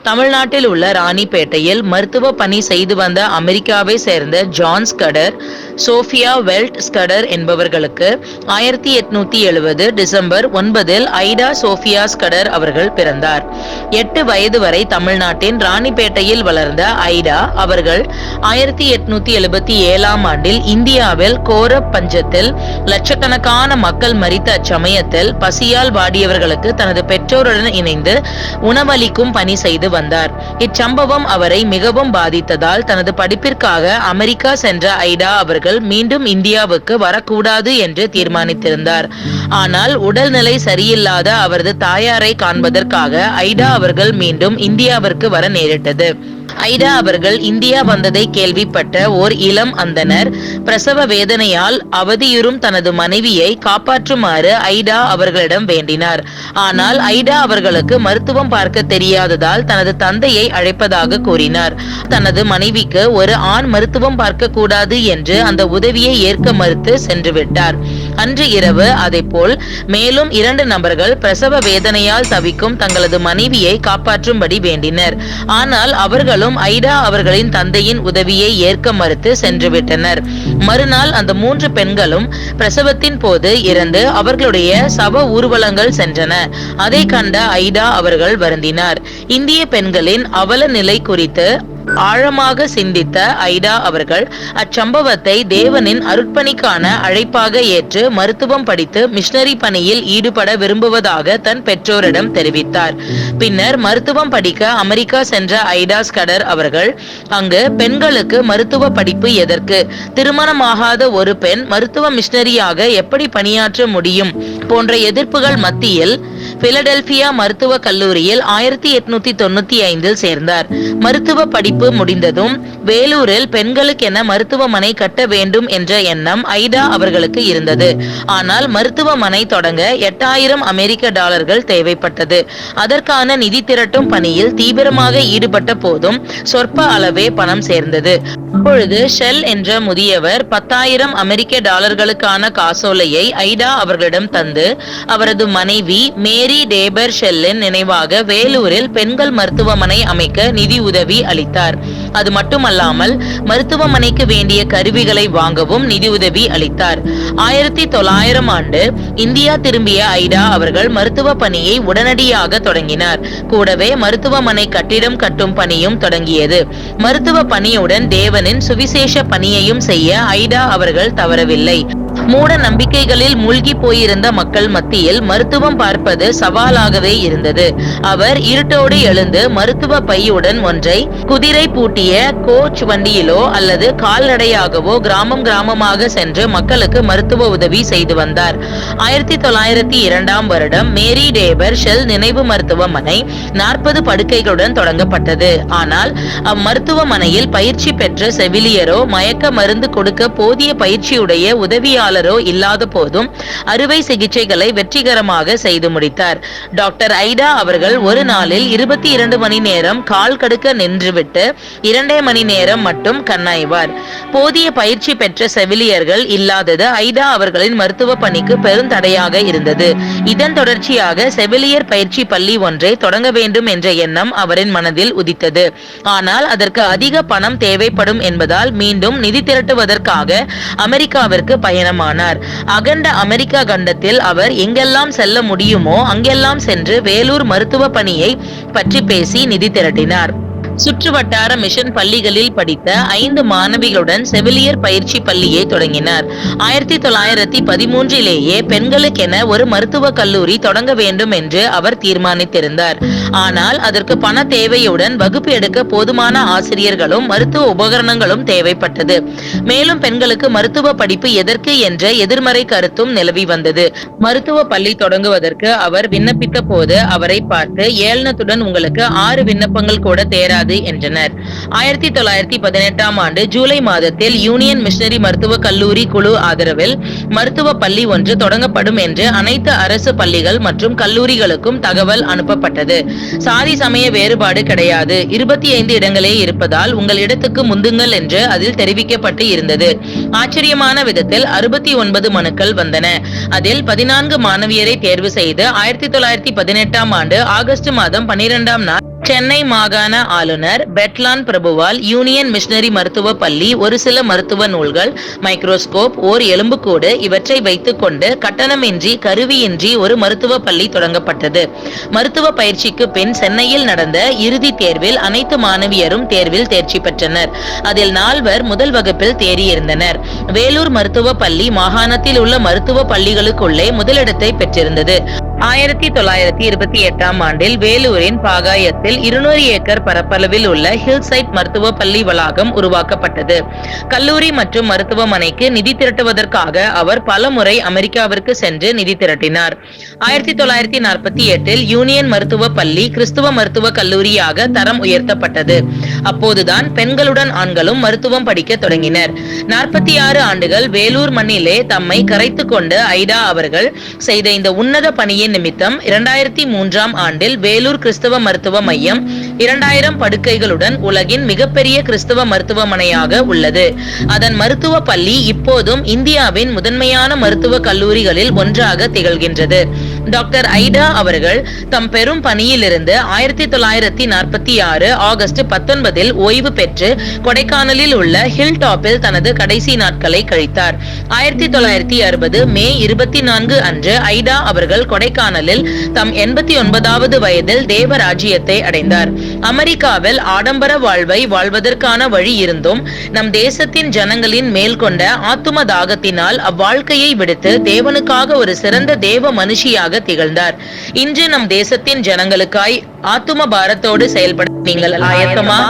தமிழ்நாட்டில் உள்ள ராணிப்பேட்டையில் மருத்துவ பணி செய்து வந்த அமெரிக்காவை சேர்ந்த John Scudder, Sophia Weld Scudder என்பவர்களுக்கு 1870 டிசம்பர் 9 ஐடா சோஃபியா ஸ்கடர் அவர்கள் பிறந்தார். 8 வயது வரை தமிழ்நாட்டின் ராணிப்பேட்டையில் வளர்ந்த ஐடா அவர்கள் 1877 ஆண்டில் இந்தியாவில் கோர பஞ்சத்தில் லட்சக்கணக்கான மக்கள் மரித்த அச்சமயத்தில் பசியால் வாடியவர்களுக்கு தனது பெற்றோருடன் இணைந்து உணவளிக்கும் பணி செய்து வந்தார். இச்சம்பவம் அவரை மிகவும் பாதித்ததால் தனது படிப்பிற்காக அமெரிக்கா சென்ற ஐடா அவர்கள் மீண்டும் இந்தியாவுக்கு வரக்கூடாது என்று தீர்மானித்திருந்தார். ஆனால் உடல்நிலை சரியில்லாத அவரது தாயாரை காண்பதற்காக ஐடா அவர்கள் மீண்டும் இந்தியாவிற்கு வர நேரிட்டது. ஐடா அவர்கள் இந்தியா வந்ததை கேள்விப்பட்ட ஓர் இளம் அந்தனர் பிரசவ வேதனையால் அவதியுறும் தனது மனைவியை காப்பாற்றுமாறு ஐடா அவர்களிடம் வேண்டினார். ஆனால் ஐடா அவர்களுக்கு மருத்துவம் பார்க்க தெரியாததால் தனது தந்தையை அழைப்பதாக கூறினார். தனது மனைவிக்கு ஒரு ஆண் மருத்துவம் பார்க்க கூடாது என்று அந்த உதவியை ஏற்க மறுத்து சென்று விட்டார். அன்று இரவு அதைப்போல் மேலும் 2 நபர்கள் பிரசவ வேதனையால் தவிக்கும் தங்களது மனைவியை காப்பாற்றும்படி வேண்டினர். ஆனால் அவர்களும் ஐடா அவர்களின் தந்தையின் உதவியை ஏற்க மறுத்து சென்றுவிட்டனர். மறுநாள் அந்த 3 பெண்களும் பிரசவத்தின் போது இறந்து அவர்களுடைய சவ ஊர்வலங்கள் சென்றன. அதை கண்ட ஐடா அவர்கள் வருந்தினார். இந்திய பெண்களின் அவல நிலை குறித்து ஆழமாக சிந்தித்த ஐடா அவர்கள் அச்சம்பவத்தை தேவனின் அருட்பணிக்கான அழைப்பாக ஏற்று மருத்துவம் படித்து மிஷனரி பணியில் ஈடுபட விரும்புவதாக தன் பெற்றோரிடம் தெரிவித்தார். பின்னர் மருத்துவம் படிக்க அமெரிக்கா சென்ற ஐடா ஸ்கடர் அவர்கள் அங்கு பெண்களுக்கு மருத்துவ படிப்பு எதற்கு, திருமணமாகாத ஒரு பெண் மருத்துவ மிஷனரியாக எப்படி பணியாற்ற முடியும் போன்ற எதிர்ப்புகள் மத்தியில் பிலடெல்பியா மருத்துவ கல்லூரியில் 1895 சேர்ந்தார். மருத்துவ படிப்பு முடிந்ததும் வேலூரில் பெண்களுக்கென மருத்துவமனை கட்ட வேண்டும் என்ற எண்ணம் ஐடா அவர்களுக்கு இருந்தது. ஆனால் மருத்துவமனை தொடங்க $8000 தேவைப்பட்டது. அதற்கான நிதி திரட்டும் பணியில் தீவிரமாக ஈடுபட்ட போதும் சொற்ப அளவே பணம் சேர்ந்தது. அப்பொழுது ஷெல் என்ற முதியவர் $10,000 காசோலையை ஐடா அவர்களிடம் தந்து அவரது மனைவி மேரி டேபர் ஷெல்லின் நினைவாக வேலூரில் பெண்கள் மருத்துவமனை அமைக்க நிதி உதவி அளித்தார். அது மட்டுமல்லாமல் மருத்துவமனைக்கு வேண்டிய கருவிகளை வாங்கவும் நிதி உதவி அளித்தார். 1900 ஆண்டு இந்தியா திரும்பிய ஐடா அவர்கள் மருத்துவ பணியை உடனடியாக தொடங்கினார். கூடவே மருத்துவமனை கட்டிடம் கட்டும் பணியும் தொடங்கியது. மருத்துவ பணியுடன் தேவனின் சுவிசேஷ பணியையும் செய்ய ஐடா அவர்கள் தவறவில்லை. மூட நம்பிக்கைகளில் மூழ்கி போயிருந்த மக்கள் மத்தியில் மருத்துவம் பார்ப்பது சவாலாகவே இருந்தது. அவர் இருட்டோடு எழுந்து மருத்துவ பையுடன் ஒன்றை குதிரை பூட்டிய கோச் வண்டியிலோ அல்லது கால்நடையாகவோ கிராமமாக சென்று மக்களுக்கு மருத்துவ உதவி செய்து வந்தார். 1902 வருடம் மேரி டேபர் ஷெல் நினைவு மருத்துவமனை 40 படுக்கைகளுடன் தொடங்கப்பட்டது. ஆனால் அம்மருத்துவமனையில் பயிற்சி பெற்ற செவிலியரோ மயக்க மருந்து கொடுக்க போதிய பயிற்சியுடைய உதவியாளர் இல்லாத போதும் அறுவை சிகிச்சைகளை வெற்றிகரமாக செய்து முடித்தார். டாக்டர் ஐடா அவர்கள் ஒரு நாளில் 22 மணி நேரம் கால் கடுக்க நின்றுவிட்டு 2 மணி நேரம் மட்டும் கண்ணாய்வார். போதிய பயிற்சி பெற்ற செவிலியர்கள் இல்லாதது ஐடா அவர்களின் மருத்துவ பணிக்கு பெருந்தடையாக இருந்தது. இதன் தொடர்ச்சியாக செவிலியர் பயிற்சி பள்ளி ஒன்றை தொடங்க வேண்டும் என்ற எண்ணம் அவரின் மனதில் உதித்தது. ஆனால் அதற்கு அதிக பணம் தேவைப்படும் என்பதால் மீண்டும் நிதி திரட்டுவதற்காக அமெரிக்காவிற்கு பயணமானார். அகண்ட அமெரிக்கா கண்டத்தில் அவர் எங்கெல்லாம் செல்ல முடியுமோ அங்கெல்லாம் சென்று வேலூர் மருத்துவ பணியை பற்றி பேசி நிதி திரட்டினார். சுற்றுவட்டார மிஷன் பள்ளிகளில் படித்த 5 மாணவிகளுடன் செவிலியர் பயிற்சி பள்ளியை தொடங்கினார். 1913 பெண்களுக்கென ஒரு மருத்துவ கல்லூரி தொடங்க வேண்டும் என்று அவர் தீர்மானித்திருந்தார். ஆனால் அதற்கு பண தேவையுடன் வகுப்பு எடுக்க போதுமான ஆசிரியர்களும் மருத்துவ உபகரணங்களும் தேவைப்பட்டது. மேலும் பெண்களுக்கு மருத்துவ படிப்பு எதற்கு என்ற எதிர்மறை கருத்தும் நிலவி வந்தது. மருத்துவ பள்ளி தொடங்குவதற்கு அவர் விண்ணப்பித்த போது அவரை பார்த்து ஏளனத்துடன் உங்களுக்கு 6 விண்ணப்பங்கள் கூட தேராது என்றனர். 1918 ஆண்டு ஜூலை மாதத்தில் யூனியன் மிஷனரி மருத்துவ கல்லூரி குழு ஆதரவில் மருத்துவ பள்ளி ஒன்று தொடங்கப்படும் என்று அனைத்து அரசு பள்ளிகள் மற்றும் கல்லூரிகளுக்கும் தகவல் அனுப்பப்பட்டது. சாதி சமய வேறுபாடு கிடையாது, 25 இடங்களே இருப்பதால் உங்கள் இடத்துக்கு முந்துங்கள் என்று அதில் தெரிவிக்கப்பட்டு இருந்தது. ஆச்சரியமான விதத்தில் 69 மனுக்கள் வந்தன. அதில் 14 மாணவியரை தேர்வு செய்து 1918 ஆண்டு ஆகஸ்ட் மாதம் 12ஆம் நாள் சென்னை மாகாண ஆளுநர் பெட்லான் பிரபுவால் யூனியன் மிஷனரி மருத்துவ பள்ளி ஒரு சில மருத்துவ நூல்கள், மைக்ரோஸ்கோப், ஓர் எலும்புக்கூடு இவற்றை வைத்துக் கொண்டு கட்டணமின்றி கருவியின்றி ஒரு மருத்துவ பள்ளி தொடங்கப்பட்டது. மருத்துவ பயிற்சிக்கு பின் சென்னையில் நடந்த இறுதி தேர்வில் அனைத்து மாணவியரும் தேர்வில் தேர்ச்சி பெற்றனர். அதில் 4 முதல் வகுப்பில் தேறியிருந்தனர். வேலூர் மருத்துவ பள்ளி மாகாணத்தில் உள்ள மருத்துவ பள்ளிகளுக்குள்ளே முதலிடத்தை பெற்றிருந்தது. 1928ஆம் ஆண்டில் வேலூரின் பாகாயத்தில் 200 ஏக்கர் பரப்பளவில் உள்ள ஹில்சைட் மருத்துவ பள்ளி வளாகம் உருவாக்கப்பட்டது. கல்லூரி மற்றும் மருத்துவமனைக்கு நிதி திரட்டுவதற்காக அவர் பல முறை அமெரிக்காவிற்கு சென்று நிதி திரட்டினார். 1948இல் யூனியன் மருத்துவ பள்ளி கிறிஸ்துவ மருத்துவ கல்லூரியாக தரம் உயர்த்தப்பட்டது. அப்போதுதான் பெண்களுடன் ஆண்களும் மருத்துவம் படிக்க தொடங்கினர். 46 ஆண்டுகள் வேலூர் மண்ணிலே தம்மை கரைத்துக் கொண்டு ஐடா அவர்கள் செய்த இந்த உன்னத பணியின் நிமித்தம் 2003ஆம் ஆண்டில் வேலூர் கிறிஸ்தவ மருத்துவ மையம் 2000 படுக்கைகளுடன் உலகின் மிகப்பெரிய கிறிஸ்தவ மருத்துவமனையாக உள்ளது. அதன் மருத்துவ பள்ளி இப்போதும் இந்தியாவின் முதன்மையான மருத்துவ கல்லூரிகளில் ஒன்றாக திகழ்கின்றது. டாக்டர் ஐடா அவர்கள் தம் பெரும் பணியிலிருந்து 1946 ஆகஸ்ட் 19இல் ஓய்வு பெற்று கொடைக்கானலில் உள்ள ஹில் டாப்பில் தனது கடைசி நாட்களை கழித்தார். 1960 மே 24 அன்று ஐடா அவர்கள் கொடைக்கானலில் தம் 89வது வயதில் தேவராஜ்யத்தை அடைந்தார். அமெரிக்காவில் ஆடம்பர வாழ்வை வாழ்வதற்கான வழி இருந்தும் நம் தேசத்தின் ஜனங்களின் மேல் கொண்ட ஆத்தும தாகத்தினால் அவ்வாழ்க்கையை விடுத்து தேவனுக்காக ஒரு சிறந்த தேவ மனுஷியாக திகழ்ந்தார். இன்று நம் தேசத்தின் ஜனங்களுக்காய் ஆத்தும பாரத்தோடு செயல்பட நீங்கள் ஆயத்தமா?